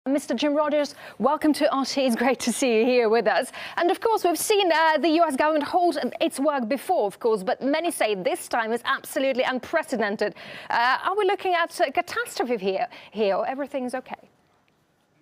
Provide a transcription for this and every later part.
Mr. Jim Rogers, welcome to RT. It's great to see you here with us. And of course, we've seen the US government hold its work before, of course, but many say this time is absolutely unprecedented. Are we looking at a catastrophe here, or everything's okay?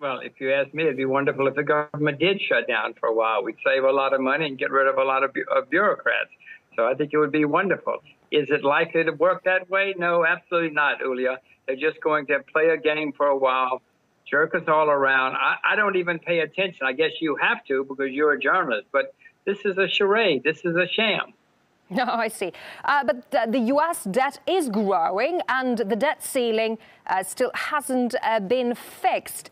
Well, if you ask me, it'd be wonderful if the government did shut down for a while. We'd save a lot of money and get rid of a lot of bureaucrats. So I think it would be wonderful. Is it likely to work that way? No, absolutely not, Julia. They're just going to play a game for a while, jerk us all around. I don't even pay attention. I guess you have to because you're a journalist. But this is a charade. This is a sham. No, I see. But the U.S. debt is growing and the debt ceiling still hasn't been fixed.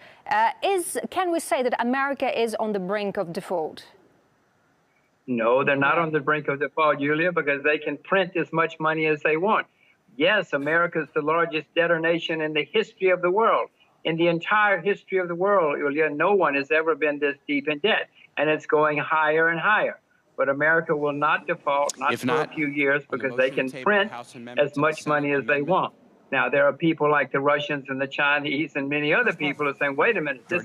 Can we say that America is on the brink of default? No, they're not on the brink of default, Julia, because they can print as much money as they want. Yes, America is the largest debtor nation in the history of the world. In the entire history of the world, Julia, no one has ever been this deep in debt, and it's going higher and higher. But America will not default, not for a few years, because they can print as much money as they want. Now, there are people like the Russians and the Chinese and many other people who are saying, wait a minute, this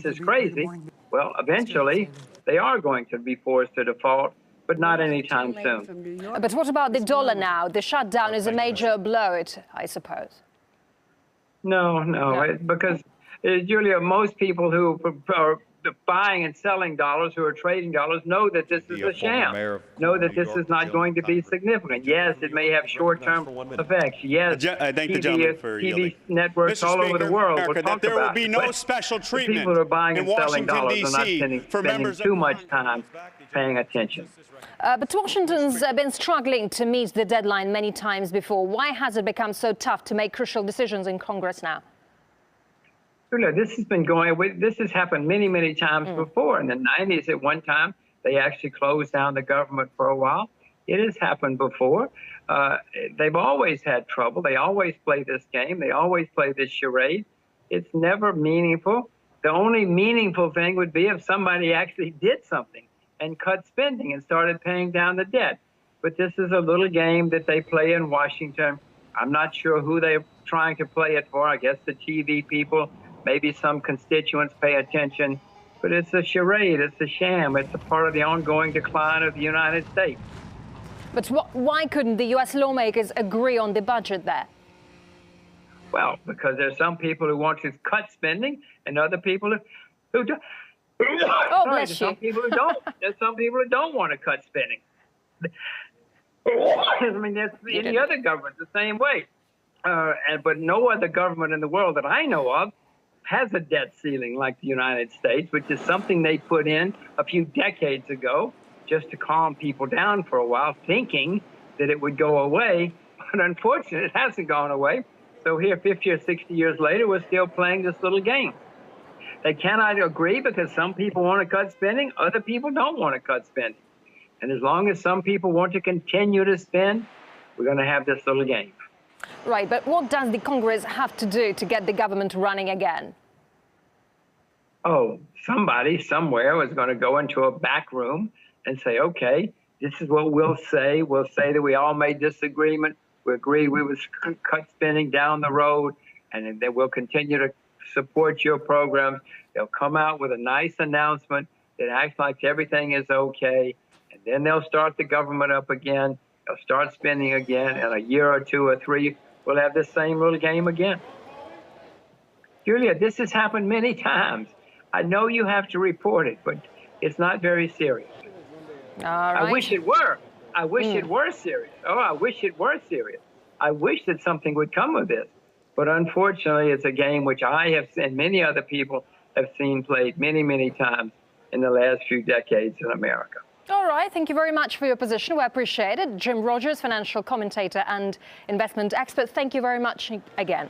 is crazy. Well, eventually, they are going to be forced to default, but not anytime soon. But what about the dollar now? The shutdown is a major blow, I suppose. No, because, Julia, most people who are buying and selling dollars, who are trading dollars, know that this is a sham, know that this is not going to be significant. Yes, it may have short-term effects. Yes, TV networks all over the world will talk there will about be no special treatment people who are buying and selling Washington, dollars are not spending too much time paying attention. But Washington's been struggling to meet the deadline many times before. Why has it become so tough to make crucial decisions in Congress now? This has been this has happened many times before. In the 90s, at one time, they actually closed down the government for a while. It has happened before. They've always had trouble. They always play this game. They always play this charade. It's never meaningful. The only meaningful thing would be if somebody actually did something and cut spending and started paying down the debt. But this is a little game that they play in Washington. I'm not sure who they're trying to play it for. I guess the TV people. Maybe some constituents pay attention, but it's a charade, it's a sham, it's a part of the ongoing decline of the United States. But why couldn't the U.S. lawmakers agree on the budget there? Well, because there's some people who want to cut spending and other people who don't. Oh, bless you. Some people who don't. There's some people who don't want to cut spending. I mean, there's any other government the same way. But no other government in the world that I know of has a debt ceiling like the United States, which is something they put in a few decades ago just to calm people down for a while, thinking that it would go away. But unfortunately, it hasn't gone away. So here, 50 or 60 years later, we're still playing this little game. They cannot agree because some people want to cut spending, other people don't want to cut spending. And as long as some people want to continue to spend, we're going to have this little game. Right, but what does the Congress have to do to get the government running again? Oh, somebody somewhere is going to go into a back room and say, okay, this is what we'll say. We'll say that we all made this agreement. We agreed we would cut spending down the road, and then we'll continue to support your programs. They'll come out with a nice announcement that acts like everything is okay, and then they'll start the government up again. They'll start spending again, and a year or two or three, we'll have this same little game again. Julia, this has happened many times. I know you have to report it, but it's not very serious. All right. I wish it were. I wish it were serious. Oh, I wish it were serious. I wish that something would come of this. But unfortunately, it's a game which I have and many other people have seen played many times in the last few decades in America. All right. Thank you very much for your position. We appreciate it. Jim Rogers, financial commentator and investment expert. Thank you very much again.